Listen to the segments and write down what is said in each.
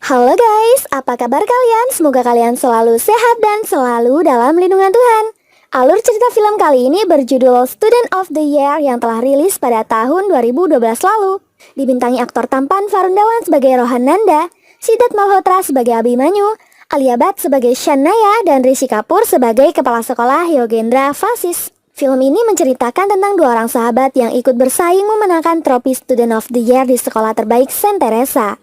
Halo guys, apa kabar kalian? Semoga kalian selalu sehat dan selalu dalam lindungan Tuhan. Alur cerita film kali ini berjudul Student of the Year yang telah rilis pada tahun 2012 lalu. Dibintangi aktor tampan Varun Dhawan sebagai Rohan Nanda, Siddharth Malhotra sebagai Abhimanyu, Alia Bhatt sebagai Shania, dan Rishi Kapoor sebagai kepala sekolah Yogendra Vasis. Film ini menceritakan tentang dua orang sahabat yang ikut bersaing memenangkan trofi Student of the Year di sekolah terbaik Saint Teresa.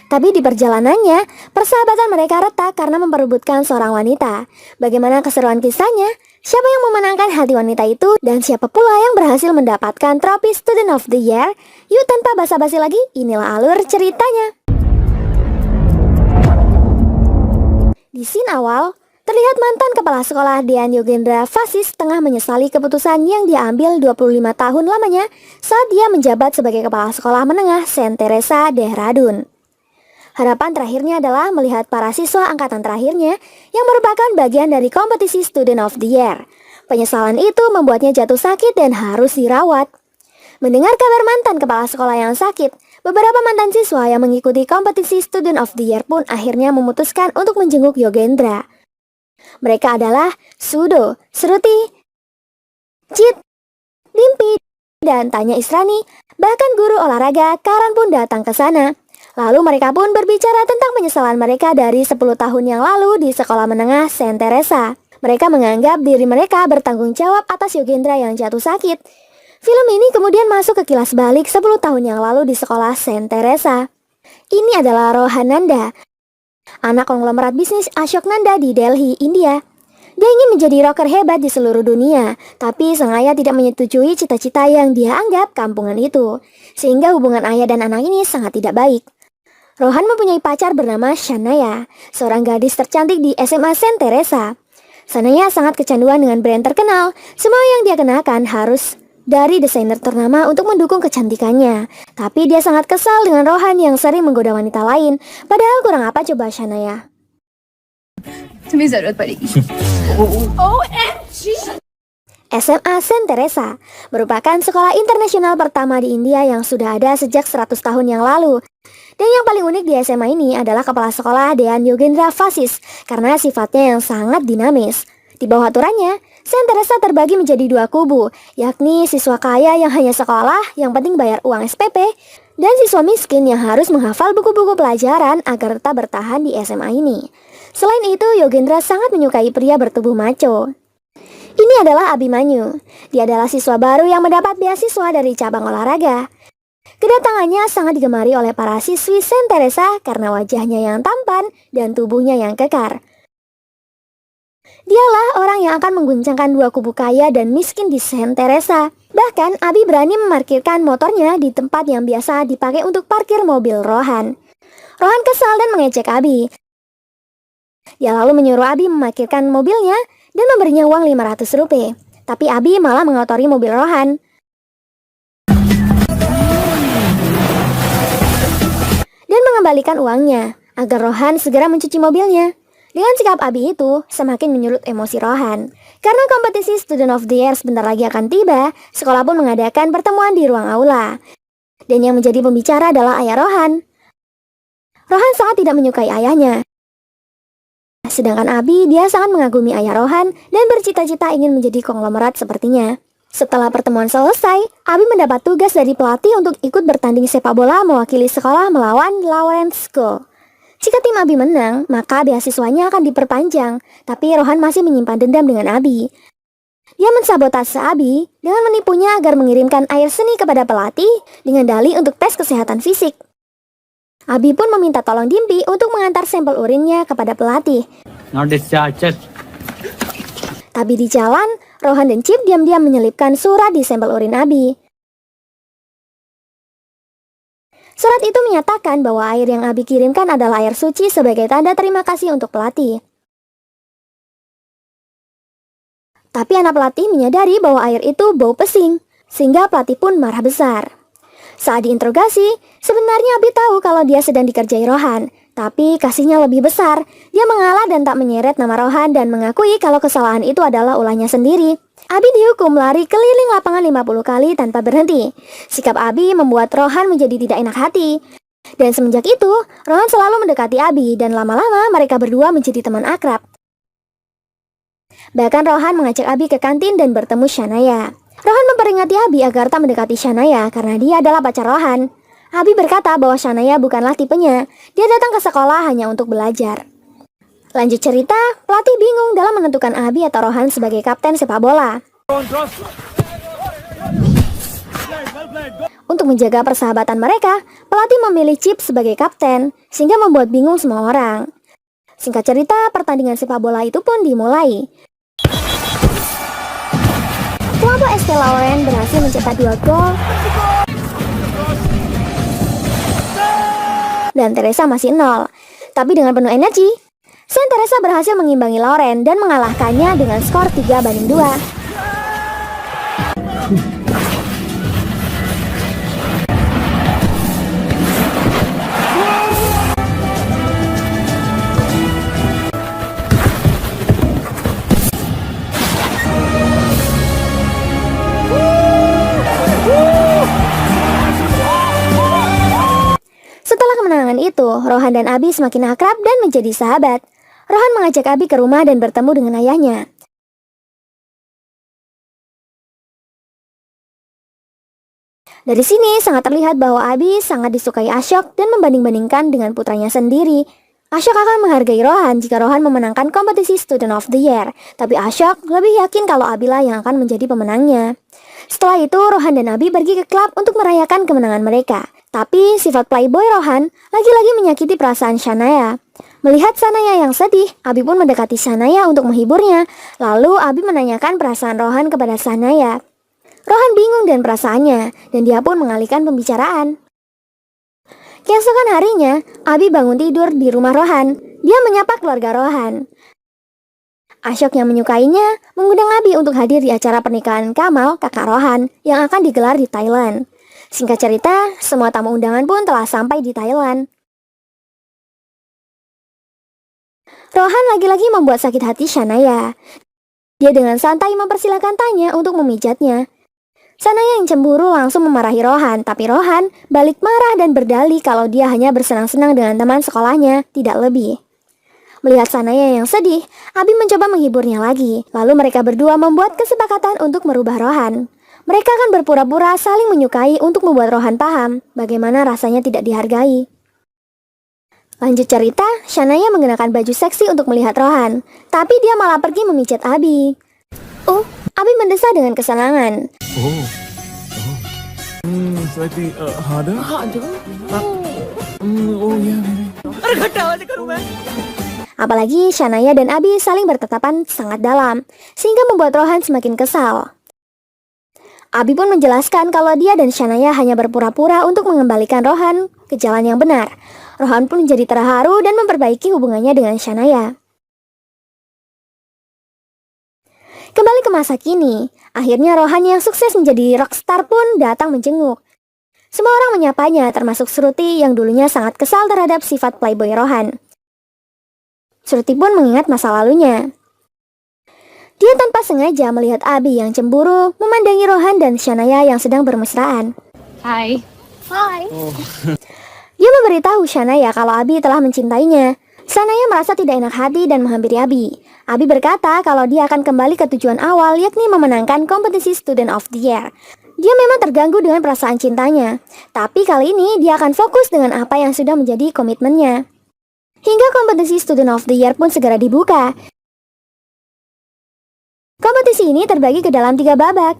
Tapi di perjalanannya, persahabatan mereka retak karena memperebutkan seorang wanita. Bagaimana keseruan kisahnya? Siapa yang memenangkan hati wanita itu? Dan siapa pula yang berhasil mendapatkan trofi Student of the Year? Yuk tanpa basa-basi lagi, inilah alur ceritanya. Di scene awal, terlihat mantan kepala sekolah Dean Yogendra Vasis tengah menyesali keputusan yang dia ambil 25 tahun lamanya saat dia menjabat sebagai kepala sekolah menengah Saint Teresa Dehradun. Harapan terakhirnya adalah melihat para siswa angkatan terakhirnya yang merupakan bagian dari kompetisi Student of the Year. Penyesalan itu membuatnya jatuh sakit dan harus dirawat. Mendengar kabar mantan kepala sekolah yang sakit, beberapa mantan siswa yang mengikuti kompetisi Student of the Year pun akhirnya memutuskan untuk menjenguk Yogendra. Mereka adalah Sudo, Sruti, Chit, Dimpi, dan Tanya Israni. Bahkan guru olahraga Karan pun datang ke sana. Lalu mereka pun berbicara tentang penyesalan mereka dari 10 tahun yang lalu di sekolah menengah Saint Teresa. Mereka menganggap diri mereka bertanggung jawab atas Yogendra yang jatuh sakit. Film ini kemudian masuk ke kilas balik 10 tahun yang lalu di sekolah Saint Teresa. Ini adalah Rohan Nanda, anak konglomerat bisnis Ashok Nanda di Delhi, India. Dia ingin menjadi rocker hebat di seluruh dunia, tapi sang ayah tidak menyetujui cita-cita yang dia anggap kampungan itu. Sehingga hubungan ayah dan anak ini sangat tidak baik. Rohan mempunyai pacar bernama Shania, seorang gadis tercantik di SMA Saint Teresa. Shania sangat kecanduan dengan brand terkenal. Semua yang dia kenakan harus dari desainer ternama untuk mendukung kecantikannya. Tapi dia sangat kesal dengan Rohan yang sering menggoda wanita lain. Padahal kurang apa coba Shania? SMA Saint Teresa merupakan sekolah internasional pertama di India yang sudah ada sejak 100 tahun yang lalu. Dan yang paling unik di SMA ini adalah kepala sekolah Dean Yogendra Vasis karena sifatnya yang sangat dinamis. Di bawah aturannya, Saint Teresa terbagi menjadi dua kubu, yakni siswa kaya yang hanya sekolah, yang penting bayar uang SPP, dan siswa miskin yang harus menghafal buku-buku pelajaran agar tetap bertahan di SMA ini. Selain itu, Yogendra sangat menyukai pria bertubuh maco. Ini adalah Abhimanyu. Dia adalah siswa baru yang mendapat beasiswa dari cabang olahraga. Kedatangannya sangat digemari oleh para siswi Saint Teresa karena wajahnya yang tampan dan tubuhnya yang kekar. Dialah orang yang akan mengguncangkan dua kubu kaya dan miskin di Saint Teresa. Bahkan Abi berani memarkirkan motornya di tempat yang biasa dipakai untuk parkir mobil Rohan. Rohan kesal dan mengejek Abi. Dia lalu menyuruh Abi memarkirkan mobilnya dan memberinya uang 500 rupiah. Tapi Abi malah mengotori mobil Rohan. Dan mengembalikan uangnya agar Rohan segera mencuci mobilnya. Dengan sikap Abi itu semakin menyulut emosi Rohan. Karena kompetisi Student of the Year sebentar lagi akan tiba, sekolah pun mengadakan pertemuan di ruang aula. Dan yang menjadi pembicara adalah ayah Rohan. Rohan sangat tidak menyukai ayahnya. Sedangkan Abi, dia sangat mengagumi ayah Rohan dan bercita-cita ingin menjadi konglomerat sepertinya. Setelah pertemuan selesai, Abi mendapat tugas dari pelatih untuk ikut bertanding sepak bola mewakili sekolah melawan Lawrence School. Jika tim Abi menang, maka beasiswanya akan diperpanjang, tapi Rohan masih menyimpan dendam dengan Abi. Dia mensabotase Abi dengan menipunya agar mengirimkan air seni kepada pelatih dengan dalih untuk tes kesehatan fisik. Abi pun meminta tolong Dimpi untuk mengantar sampel urinnya kepada pelatih. Not discharged. Tapi di jalan, Rohan dan Chip diam-diam menyelipkan surat di sampel urin Abi. Surat itu menyatakan bahwa air yang Abi kirimkan adalah air suci sebagai tanda terima kasih untuk pelatih. Tapi anak pelatih menyadari bahwa air itu bau pesing, sehingga pelatih pun marah besar. Saat diinterogasi, sebenarnya Abi tahu kalau dia sedang dikerjai Rohan, tapi kasihnya lebih besar. Dia mengalah dan tak menyeret nama Rohan dan mengakui kalau kesalahan itu adalah ulahnya sendiri. Abi dihukum lari keliling lapangan 50 kali tanpa berhenti. Sikap Abi membuat Rohan menjadi tidak enak hati. Dan semenjak itu, Rohan selalu mendekati Abi dan lama-lama mereka berdua menjadi teman akrab. Bahkan Rohan mengajak Abi ke kantin dan bertemu Shania. Rohan memperingati Abi agar tak mendekati Shania karena dia adalah pacar Rohan. Abi berkata bahwa Shania bukanlah tipenya. Dia datang ke sekolah hanya untuk belajar. Lanjut cerita, pelatih bingung dalam menentukan Abi atau Rohan sebagai kapten sepak bola. Untuk menjaga persahabatan mereka, pelatih memilih Chip sebagai kapten, sehingga membuat bingung semua orang. Singkat cerita, pertandingan sepak bola itu pun dimulai. Kelompok ST Lauren berhasil mencetak 2 gol, dan Teresa masih 0. Tapi dengan penuh energi, Saint Teresa berhasil mengimbangi Lauren dan mengalahkannya dengan skor 3-2. Setelah kemenangan itu, Rohan dan Abi semakin akrab dan menjadi sahabat. Rohan mengajak Abi ke rumah dan bertemu dengan ayahnya. Dari sini sangat terlihat bahwa Abi sangat disukai Ashok dan membanding-bandingkan dengan putranya sendiri. Ashok akan menghargai Rohan jika Rohan memenangkan kompetisi Student of the Year, tapi Ashok lebih yakin kalau Abi lah yang akan menjadi pemenangnya. Setelah itu, Rohan dan Abi pergi ke klub untuk merayakan kemenangan mereka. Tapi sifat playboy Rohan lagi-lagi menyakiti perasaan Shania. Melihat Shania yang sedih, Abi pun mendekati Shania untuk menghiburnya. Lalu Abi menanyakan perasaan Rohan kepada Shania. Rohan bingung dengan perasaannya, dan dia pun mengalihkan pembicaraan. Keesokan harinya, Abi bangun tidur di rumah Rohan. Dia menyapa keluarga Rohan. Ashok yang menyukainya mengundang Abi untuk hadir di acara pernikahan Kamal, kakak Rohan, yang akan digelar di Thailand. Singkat cerita, semua tamu undangan pun telah sampai di Thailand. Rohan lagi-lagi membuat sakit hati Shania. Dia dengan santai mempersilahkan Tanya untuk memijatnya. Shania yang cemburu langsung memarahi Rohan, tapi Rohan balik marah dan berdalih kalau dia hanya bersenang-senang dengan teman sekolahnya, tidak lebih. Melihat Shania yang sedih, Abi mencoba menghiburnya lagi. Lalu mereka berdua membuat kesepakatan untuk merubah Rohan. Mereka akan berpura-pura saling menyukai untuk membuat Rohan paham bagaimana rasanya tidak dihargai. Lanjut cerita, Shania mengenakan baju seksi untuk melihat Rohan, tapi dia malah pergi memijat Abi. Abi mendesah dengan kesenangan. Slightly harder. Apalagi Shania dan Abi saling bertatapan sangat dalam, sehingga membuat Rohan semakin kesal. Abi pun menjelaskan kalau dia dan Shania hanya berpura-pura untuk mengembalikan Rohan ke jalan yang benar. Rohan pun menjadi terharu dan memperbaiki hubungannya dengan Shania. Kembali ke masa kini, akhirnya Rohan yang sukses menjadi rockstar pun datang menjenguk. Semua orang menyapanya, termasuk Shruti yang dulunya sangat kesal terhadap sifat playboy Rohan. Shruti pun mengingat masa lalunya. Dia tanpa sengaja melihat Abi yang cemburu memandangi Rohan dan Shania yang sedang bermesraan. Hai. Dia memberitahu Shania kalau Abi telah mencintainya. Shania merasa tidak enak hati dan menghampiri Abi. Abi berkata kalau dia akan kembali ke tujuan awal, yakni memenangkan kompetisi Student of the Year. Dia memang terganggu dengan perasaan cintanya, tapi kali ini dia akan fokus dengan apa yang sudah menjadi komitmennya. Hingga kompetisi Student of the Year pun segera dibuka. Kompetisi ini terbagi ke dalam 3 babak,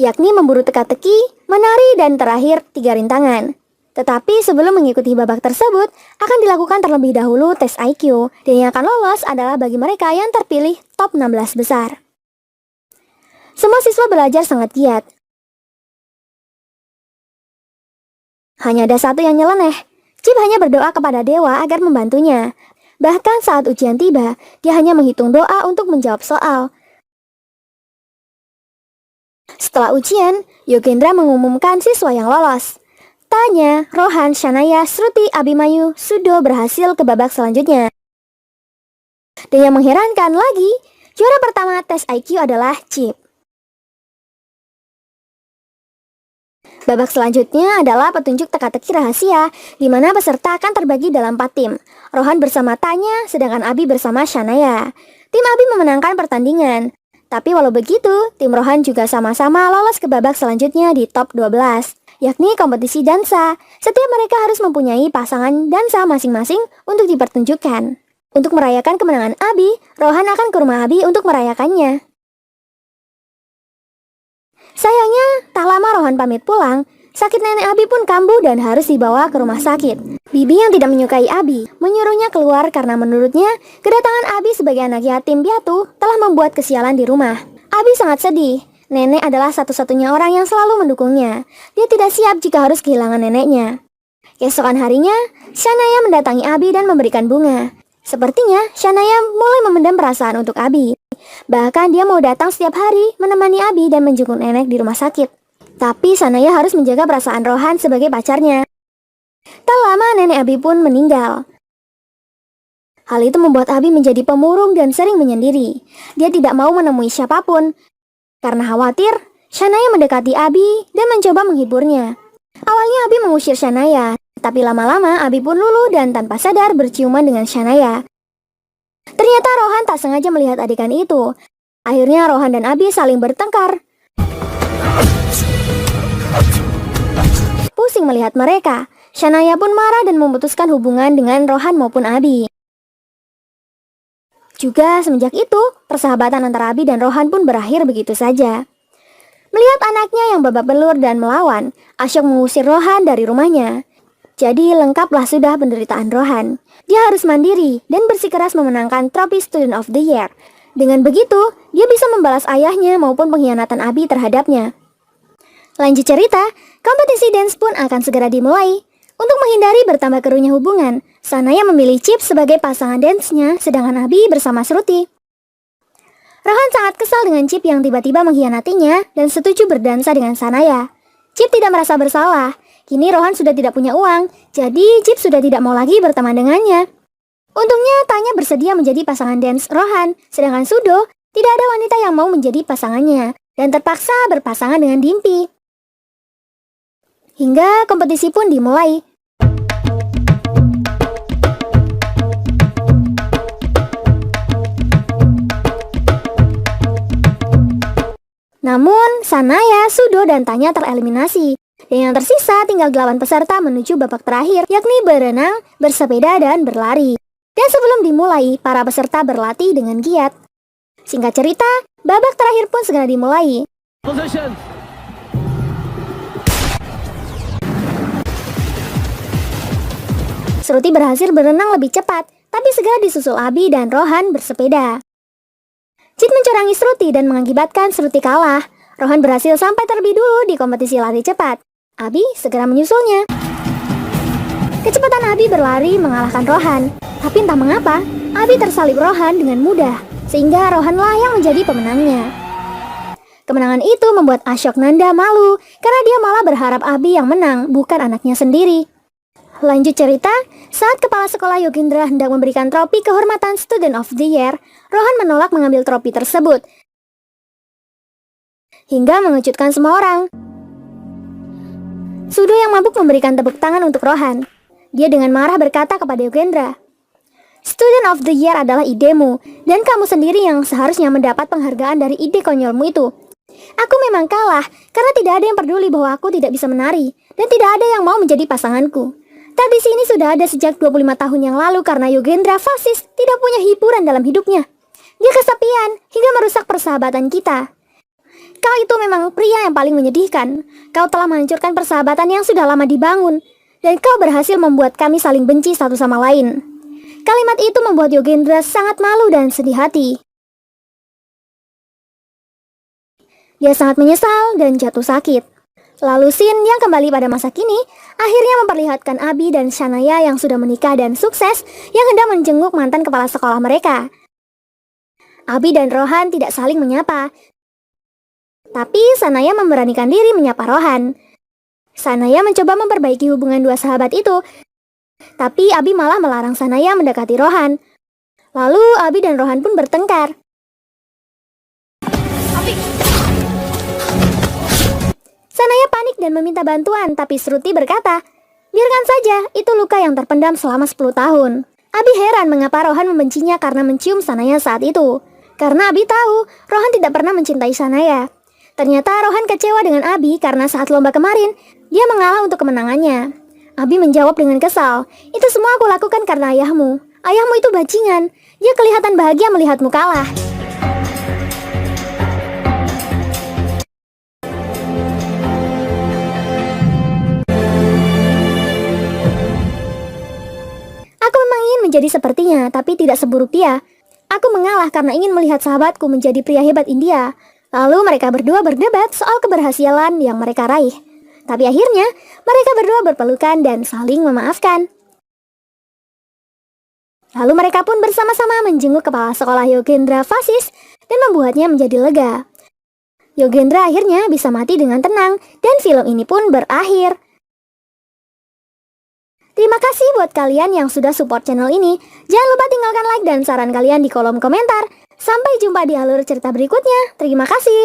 yakni memburu teka-teki, menari, dan terakhir 3 rintangan. Tetapi sebelum mengikuti babak tersebut, akan dilakukan terlebih dahulu tes IQ, dan yang akan lolos adalah bagi mereka yang terpilih top 16 besar. Semua siswa belajar sangat giat. Hanya ada satu yang nyeleneh. Chip hanya berdoa kepada dewa agar membantunya. Bahkan saat ujian tiba, dia hanya menghitung doa untuk menjawab soal. Setelah ujian, Yogendra mengumumkan siswa yang lolos. Tanya, Rohan, Shania, Shruti, Abimanyu, Sudo berhasil ke babak selanjutnya. Dan yang mengherankan lagi, juara pertama tes IQ adalah Chip. Babak selanjutnya adalah petunjuk teka-teki rahasia, di mana peserta akan terbagi dalam 4 tim. Rohan bersama Tanya, sedangkan Abi bersama Shanaya. Tim Abi memenangkan pertandingan. Tapi walau begitu, tim Rohan juga sama-sama lolos ke babak selanjutnya di top 12, yakni kompetisi dansa. Setiap mereka harus mempunyai pasangan dansa masing-masing untuk dipertunjukkan. Untuk merayakan kemenangan Abi, Rohan akan ke rumah Abi untuk merayakannya. Sayangnya, tak lama Rohan pamit pulang, sakit nenek Abi pun kambuh dan harus dibawa ke rumah sakit. Bibi yang tidak menyukai Abi menyuruhnya keluar karena menurutnya kedatangan Abi sebagai anak yatim piatu telah membuat kesialan di rumah. Abi sangat sedih. Nenek adalah satu-satunya orang yang selalu mendukungnya. Dia tidak siap jika harus kehilangan neneknya. Keesokan harinya, Shanaya mendatangi Abi dan memberikan bunga. Sepertinya Shanaya mulai memendam perasaan untuk Abi. Bahkan dia mau datang setiap hari menemani Abi dan menjenguk nenek di rumah sakit. Tapi Shanaya harus menjaga perasaan Rohan sebagai pacarnya. Tak lama nenek Abi pun meninggal. Hal itu membuat Abi menjadi pemurung dan sering menyendiri. Dia tidak mau menemui siapapun. Karena khawatir, Shanaya mendekati Abi dan mencoba menghiburnya. Awalnya Abi mengusir Shanaya, tapi lama-lama Abi pun luluh dan tanpa sadar berciuman dengan Shanaya. Ternyata Rohan tak sengaja melihat adegan itu. Akhirnya Rohan dan Abi saling bertengkar. Pusing melihat mereka. Shanaya pun marah dan memutuskan hubungan dengan Rohan maupun Abi. Juga semenjak itu, persahabatan antara Abi dan Rohan pun berakhir begitu saja. Melihat anaknya yang babak belur dan melawan, Ashok mengusir Rohan dari rumahnya. Jadi lengkaplah sudah penderitaan Rohan. Dia harus mandiri dan bersikeras memenangkan trofi Student of the Year. Dengan begitu, dia bisa membalas ayahnya maupun pengkhianatan Abi terhadapnya. Lanjut cerita, kompetisi dance pun akan segera dimulai. Untuk menghindari bertambah keruhnya hubungan, Shanaya memilih Chip sebagai pasangan dance-nya, sedangkan Abi bersama Shruti. Rohan sangat kesal dengan Chip yang tiba-tiba mengkhianatinya dan setuju berdansa dengan Shanaya. Chip tidak merasa bersalah. Kini Rohan sudah tidak punya uang, jadi Chip sudah tidak mau lagi berteman dengannya. Untungnya Tanya bersedia menjadi pasangan dance Rohan, sedangkan Sudo tidak ada wanita yang mau menjadi pasangannya dan terpaksa berpasangan dengan Dimpi. Hingga kompetisi pun dimulai. Namun, Shanaya, Sudo, dan Tanya tereliminasi. Dan yang tersisa tinggal 8 peserta menuju babak terakhir, yakni berenang, bersepeda, dan berlari. Dan sebelum dimulai, para peserta berlatih dengan giat. Singkat cerita, babak terakhir pun segera dimulai. Position. Shruti berhasil berenang lebih cepat, tapi segera disusul Abi dan Rohan bersepeda. Chit mencurangi Shruti dan mengakibatkan Shruti kalah. Rohan berhasil sampai terlebih dulu di kompetisi lari cepat. Abi segera menyusulnya. Kecepatan Abi berlari mengalahkan Rohan, tapi entah mengapa, Abi tersalib Rohan dengan mudah, sehingga Rohanlah yang menjadi pemenangnya. Kemenangan itu membuat Ashok Nanda malu, karena dia malah berharap Abi yang menang, bukan anaknya sendiri. Lanjut cerita, saat kepala sekolah Yogendra hendak memberikan trofi kehormatan Student of the Year, Rohan menolak mengambil trofi tersebut, hingga mengejutkan semua orang. Sudo yang mabuk memberikan tepuk tangan untuk Rohan. Dia dengan marah berkata kepada Yogendra, "Student of the Year adalah idemu, dan kamu sendiri yang seharusnya mendapat penghargaan dari ide konyolmu itu. Aku memang kalah, karena tidak ada yang peduli bahwa aku tidak bisa menari, dan tidak ada yang mau menjadi pasanganku. Tradisi ini sudah ada sejak 25 tahun yang lalu karena Yogendra fasis tidak punya hiburan dalam hidupnya. Dia kesepian hingga merusak persahabatan kita. Kau itu memang pria yang paling menyedihkan. Kau telah menghancurkan persahabatan yang sudah lama dibangun, dan kau berhasil membuat kami saling benci satu sama lain." Kalimat itu membuat Yogendra sangat malu dan sedih hati. Dia sangat menyesal dan jatuh sakit. Lalu Shin yang kembali pada masa kini akhirnya memperlihatkan Abi dan Shanaya yang sudah menikah dan sukses yang hendak menjenguk mantan kepala sekolah mereka. Abi dan Rohan tidak saling menyapa, tapi Shanaya memberanikan diri menyapa Rohan. Shanaya mencoba memperbaiki hubungan dua sahabat itu, tapi Abi malah melarang Shanaya mendekati Rohan. Lalu Abi dan Rohan pun bertengkar. Shanaya panik dan dan meminta bantuan, tapi Shruti berkata, "Biarkan saja, itu luka yang terpendam selama 10 tahun." Abi heran mengapa Rohan membencinya karena mencium Sanaya saat itu. Karena Abi tahu, Rohan tidak pernah mencintai Sanaya. Ternyata Rohan kecewa dengan Abi karena saat lomba kemarin, dia mengalah untuk kemenangannya. Abi menjawab dengan kesal, "Itu semua aku lakukan karena ayahmu. Ayahmu itu bajingan. Dia kelihatan bahagia melihatmu kalah." Aku memang ingin menjadi sepertinya, tapi tidak seburuk dia. Aku mengalah karena ingin melihat sahabatku menjadi pria hebat India. Lalu mereka berdua berdebat soal keberhasilan yang mereka raih. Tapi akhirnya, mereka berdua berpelukan dan saling memaafkan. Lalu mereka pun bersama-sama menjenguk kepala sekolah Yogendra Vasis dan membuatnya menjadi lega. Yogendra akhirnya bisa mati dengan tenang dan film ini pun berakhir. Terima kasih buat kalian yang sudah support channel ini. Jangan lupa tinggalkan like dan saran kalian di kolom komentar. Sampai jumpa di alur cerita berikutnya. Terima kasih.